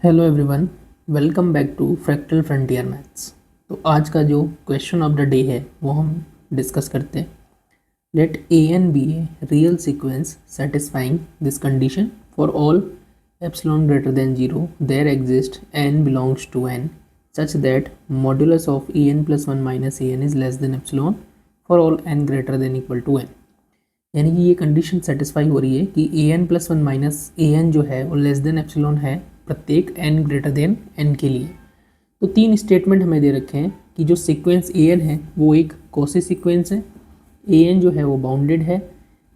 Hello everyone, welcome back to Fractal Frontier Maths. तो आज का जो क्वेश्चन ऑफ द डे है वो हम डिस्कस करते हैं। Let a n be a real sequence satisfying this condition for all epsilon greater than zero there exist N belongs to N such that modulus of A n plus one minus a N is less than epsilon for all n greater than equal to N. यानी कि ये condition satisfy हो रही है कि a n plus one minus a n जो है वो लेस देन एप्सिलॉन है प्रत्येक n ग्रेटर देन n के लिए। तो तीन स्टेटमेंट हमें दे रखे हैं कि जो सीक्वेंस ए एन है वो एक कॉसी सीक्वेंस है, ए एन जो है वो बाउंडेड है।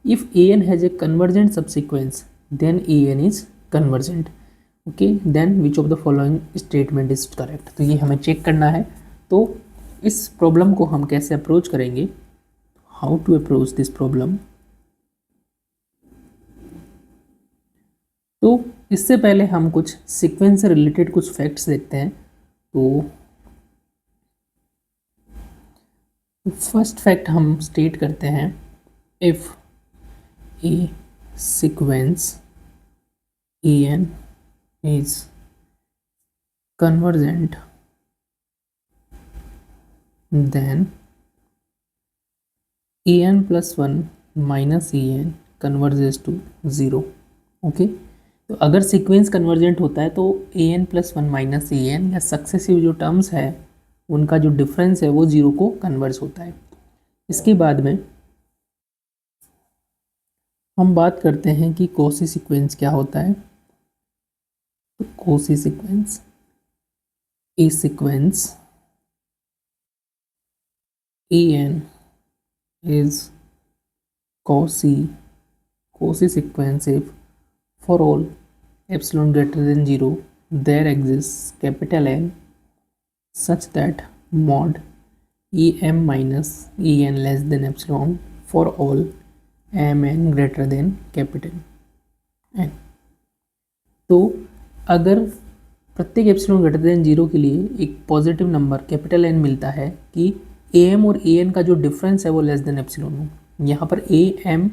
If A N has a convergent subsequence then A N is convergent. Okay, then which of the following statement is correct. तो ये हमें चेक करना है। तो इस प्रॉब्लम को हम कैसे अप्रोच करेंगे, how to approach this problem. तो इससे पहले हम कुछ सीक्वेंस से रिलेटेड कुछ फैक्ट्स देखते हैं। तो फर्स्ट फैक्ट हम स्टेट करते हैं, if a sequence a N is convergent then A n plus one minus a n converges to zero. Okay, तो अगर सीक्वेंस कन्वर्जेंट होता है तो a n plus one minus a n या successive जो टर्म्स है उनका जो डिफरेंस है वो जीरो को कन्वर्ज होता है। इसके बाद में हम बात करते हैं कि कॉसी सीक्वेंस क्या होता है। तो Cauchy sequence a sequence a N is Cauchy sequence if for all epsilon greater than 0 there exists capital N such that mod em minus en less than epsilon for all mn greater than capital N। तो अगर प्रत्येक epsilon greater than zero के लिए एक positive number capital N मिलता है कि A M और ए एन का जो डिफरेंस है वो लेस देन एप्सिलॉन हो। यहाँ पर ए एम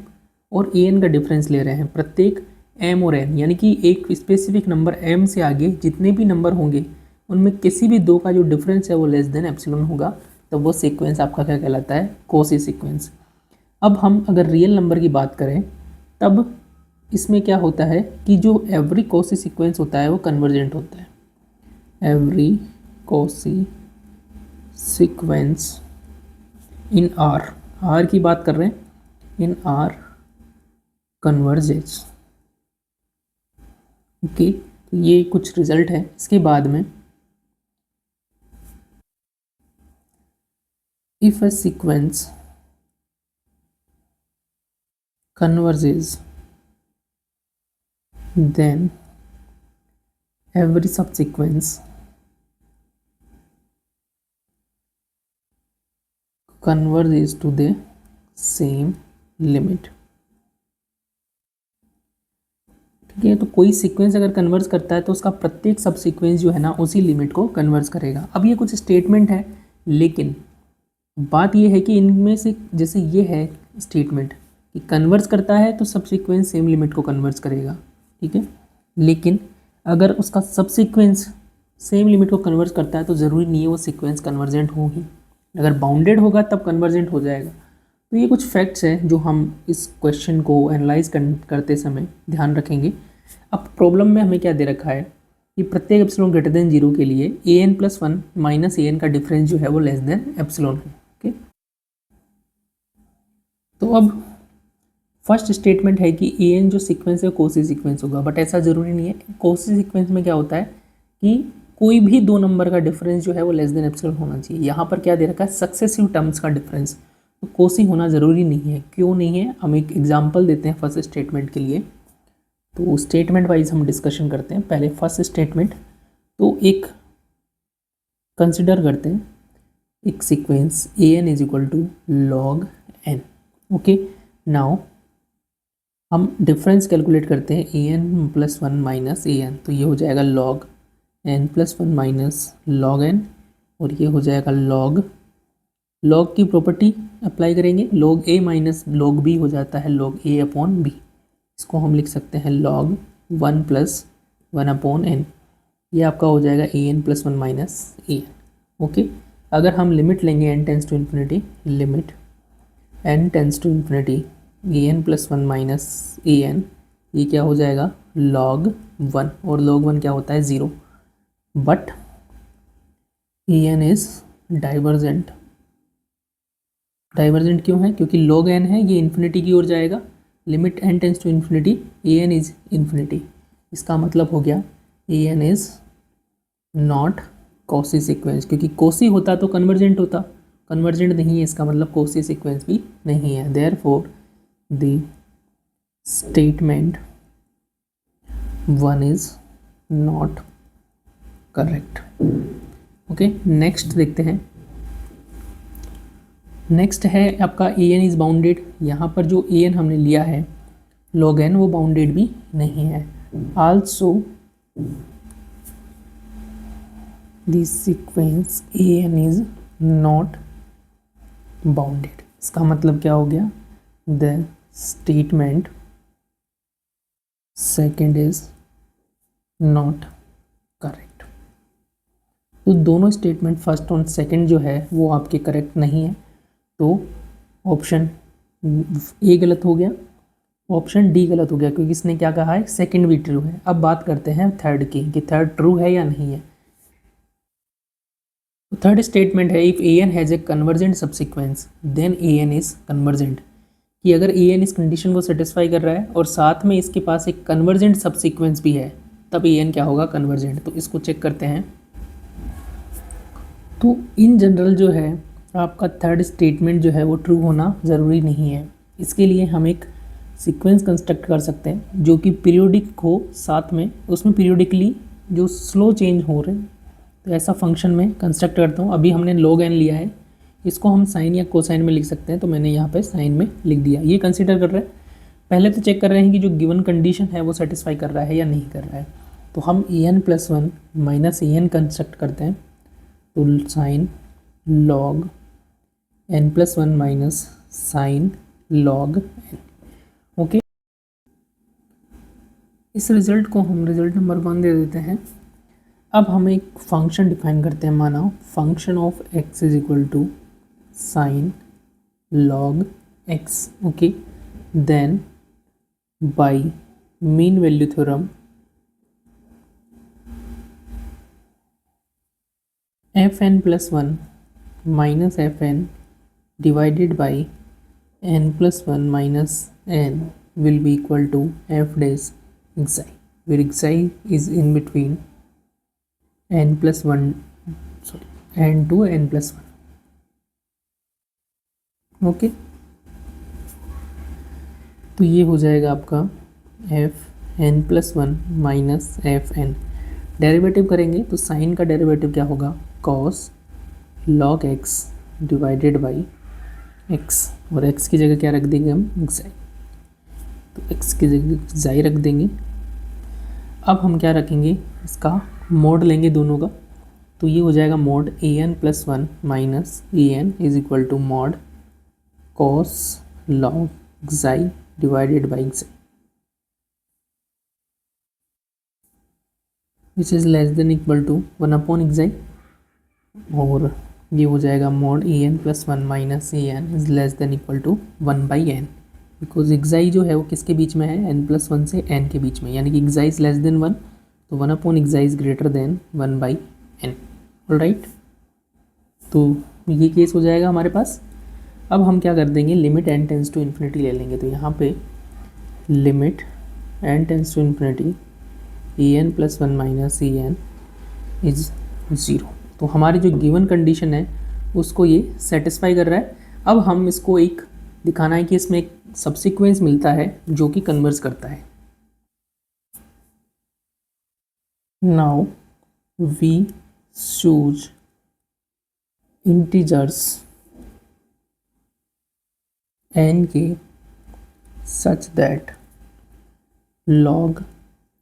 और ए एन का डिफरेंस ले रहे हैं प्रत्येक एम और एन, यानी कि एक स्पेसिफिक नंबर एम से आगे जितने भी नंबर होंगे उनमें किसी भी दो का जो डिफरेंस है वो लेस देन एप्सिलॉन होगा, तो वो सीक्वेंस आपका क्या कहलाता है, कॉसी सीक्वेंस। अब हम अगर रियल नंबर की बात करें तब इसमें क्या होता है कि जो एवरी कॉसी सीक्वेंस होता है वो कन्वर्जेंट होता है। Every quasi sequence in are की बात कर रहे हैं, इन आर कन्वर्जेस। ओके, तो ये कुछ रिजल्ट है। इसके बाद में if a sequence converges then every subsequence converges to the same limit। ठीक है, तो कोई सीक्वेंस अगर कन्वर्ज करता है तो उसका प्रत्येक सब सीक्वेंस जो है ना उसी लिमिट को कन्वर्ज करेगा। अब ये कुछ स्टेटमेंट है, लेकिन बात ये है कि इनमें से जैसे ये है स्टेटमेंट कि कन्वर्ज करता है तो सब सीक्वेंस सेम लिमिट को कन्वर्ज करेगा, ठीक है। लेकिन अगर उसका सब सीक्वेंस सेम लिमिट को कन्वर्ज करता है तो ज़रूरी नहीं है वो सीक्वेंस कन्वर्जेंट हो ही, अगर बाउंडेड होगा तब कन्वर्जेंट हो जाएगा। तो ये कुछ फैक्ट्स हैं जो हम इस क्वेश्चन को एनालाइज करते समय ध्यान रखेंगे। अब प्रॉब्लम में हमें क्या दे रखा है कि प्रत्येक एप्सिलॉन ग्रेटर देन जीरो के लिए ए n plus one minus a N का डिफरेंस जो है वो लेस देन एप्सिलॉन है। ओके, तो अब फर्स्ट स्टेटमेंट है कि ए एन जो सीक्वेंस है कॉसी सीक्वेंस होगा, बट ऐसा ज़रूरी नहीं है। कॉसी सीक्वेंस में क्या होता है कि कोई भी दो नंबर का डिफरेंस जो है वो लेस देन एप्सिलॉन होना चाहिए। यहाँ पर क्या दे रखा है, सक्सेसिव टर्म्स का डिफरेंस, तो कॉसी होना ज़रूरी नहीं है। क्यों नहीं है, हम एक एग्जांपल देते हैं फर्स्ट स्टेटमेंट के लिए। तो स्टेटमेंट वाइज हम डिस्कशन करते हैं। पहले फर्स्ट स्टेटमेंट, तो एक कंसिडर करते हैं एक sequence a N is equal to log n. Okay, now हम डिफरेंस कैलकुलेट करते हैं a n plus one minus a n, तो ये हो जाएगा log n plus one minus log n, और ये हो जाएगा लॉग की प्रॉपर्टी अप्लाई करेंगे, log a minus log b हो जाता है लॉग ए अपॉन बी। इसको हम लिख सकते हैं log one plus one upon n. ये आपका हो जाएगा a n plus one minus a n. Okay, अगर हम लिमिट लेंगे n tends to infinity, limit n tends to infinity A n plus one minus a n, ये क्या हो जाएगा log वन, और log वन क्या होता है 0, but a N is divergent. Divergent क्यों है? क्योंकि log n है, ये इन्फिनिटी की ओर जाएगा, limit n tends to infinity A N is infinity. इसका मतलब हो गया A N is not Cauchy sequence, क्योंकि कॉसी होता तो कन्वर्जेंट होता, कन्वर्जेंट नहीं है, इसका मतलब कॉसी सीक्वेंस भी नहीं है। Therefore the statement one is not correct. Okay, next देखते हैं। नेक्स्ट है आपका ए एन इज बाउंडेड। यहाँ पर जो ए एन हमने लिया है log n, वो बाउंडेड भी नहीं है। Also the sequence a N is not bounded. इसका मतलब क्या हो गया? The statement second is not correct. तो दोनों स्टेटमेंट फर्स्ट और सेकेंड जो है वो आपके करेक्ट नहीं है, तो ऑप्शन ए गलत हो गया, ऑप्शन डी गलत हो गया, क्योंकि इसने क्या कहा है सेकंड भी ट्रू है। अब बात करते हैं थर्ड की कि थर्ड ट्रू है या नहीं है। तो थर्ड स्टेटमेंट है if a N has a convergent subsequence then A N is convergent, कि अगर ए एन इस कंडीशन को सेटिस्फाई कर रहा है और साथ में इसके पास एक कन्वर्जेंट सबसिक्वेंस भी है, तब ए एन क्या होगा? कन्वर्जेंट। तो इसको चेक करते हैं। तो इन जनरल जो है आपका थर्ड स्टेटमेंट जो है वो ट्रू होना ज़रूरी नहीं है। इसके लिए हम एक सीक्वेंस कंस्ट्रक्ट कर सकते हैं जो कि पीरियोडिक हो, साथ में उसमें पीरियोडिकली जो स्लो चेंज हो रहे हैं। तो ऐसा फंक्शन में कंस्ट्रक्ट करता हूँ। अभी हमने log n लिया है, इसको हम साइन या कोसाइन में लिख सकते हैं, तो मैंने यहाँ पे साइन में लिख दिया। ये कंसिडर कर रहे हैं, पहले तो चेक कर रहे हैं कि जो गिवन कंडीशन है वो सेटिस्फाई कर रहा है या नहीं कर रहा है। तो हम a n plus one minus a n construct करते हैं, तो sine log n plus one minus sine log n। Okay, इस रिजल्ट को हम रिजल्ट नंबर 1 दे देते हैं। अब हम एक फंक्शन डिफाइन करते हैं, माना function of x is equal to sine log x। Okay, then by mean value theorem f n plus one minus f n divided by n plus 1 minus n will be equal to f dash xi, where xi is in between n plus 1, sorry n to n plus 1. ओके, तो ये हो जाएगा आपका f n plus one minus f n. Derivative करेंगे तो sine का derivative क्या होगा? Cos log x divided by x, और x की जगह क्या रख देंगे हम? xi। तो x की जगह xi रख देंगे। अब हम क्या रखेंगे? इसका मोड लेंगे दोनों का, तो ये हो जाएगा mod a n plus one minus a N is equal to mod cos log xi divided by xi, which is less than equal to 1 upon xi, और ये हो जाएगा mod a n plus one minus a N is less than equal to 1 by n, because xi जो है वो किसके बीच में है? n प्लस वन से n के बीच में, यानी कि xi इज लेस देन 1, तो 1 upon xi is greater than 1 by n। Alright, तो ये केस हो जाएगा हमारे पास। अब हम क्या कर देंगे? Limit n tends to infinity ले लेंगे, तो यहाँ पे limit n tends to infinity A n plus one minus a N is 0। तो हमारी जो गिवन कंडीशन है उसको ये सेटिस्फाई कर रहा है। अब हम इसको एक दिखाना है कि इसमें एक सब्सिक्वेंस मिलता है जो कि कन्वर्स करता है। Now we choose integers n के such that log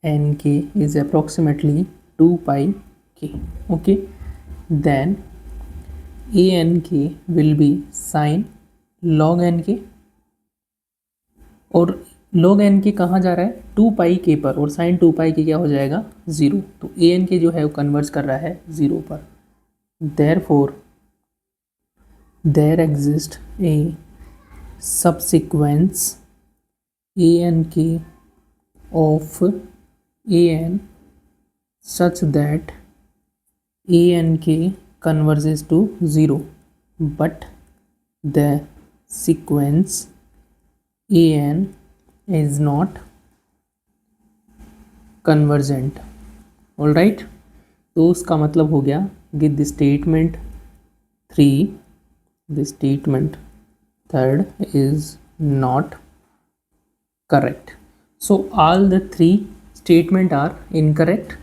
n k is approximately 2 pi k. Okay, then a n k will be sin log n k, और log n के कहाँ जा रहा है, 2 पाई के पर, और साइन 2 पाई के क्या हो जाएगा 0, तो ए एन के जो है वो कन्वर्स कर रहा है 0 पर। Therefore there exist a subsequence A N K of A N such that A N K converges to 0, but the sequence an is not convergent. all right, तो उसका मतलब हो गया कि the statement 3, the statement 3 is not correct. So all the 3 statement are incorrect.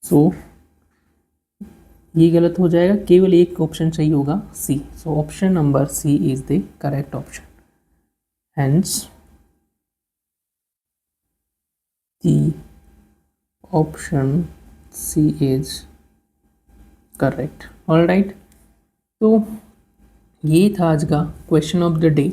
सो ये गलत हो जाएगा, केवल एक ऑप्शन सही होगा C. So option number C is the correct option, hence the option C is correct. Alright, तो ये था आज का क्वेश्चन ऑफ द डे,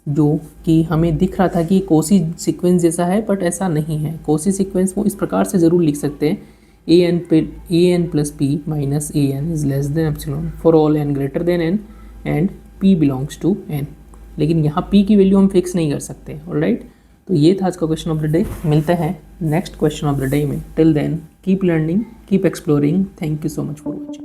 जो कि हमें दिख रहा था कि कोसी सीक्वेंस जैसा है, बट ऐसा नहीं है। कोसी सीक्वेंस को इस प्रकार से ज़रूर लिख सकते हैं, an plus p minus an is less than epsilon for all n greater than n and p belongs to n, लेकिन यहाँ p की वैल्यू हम फिक्स नहीं कर सकते। ऑलराइट, तो ये था आज का क्वेश्चन ऑफ द डे। मिलते हैं next question of the day में। Till then keep learning, keep exploring. Thank you so much for watching.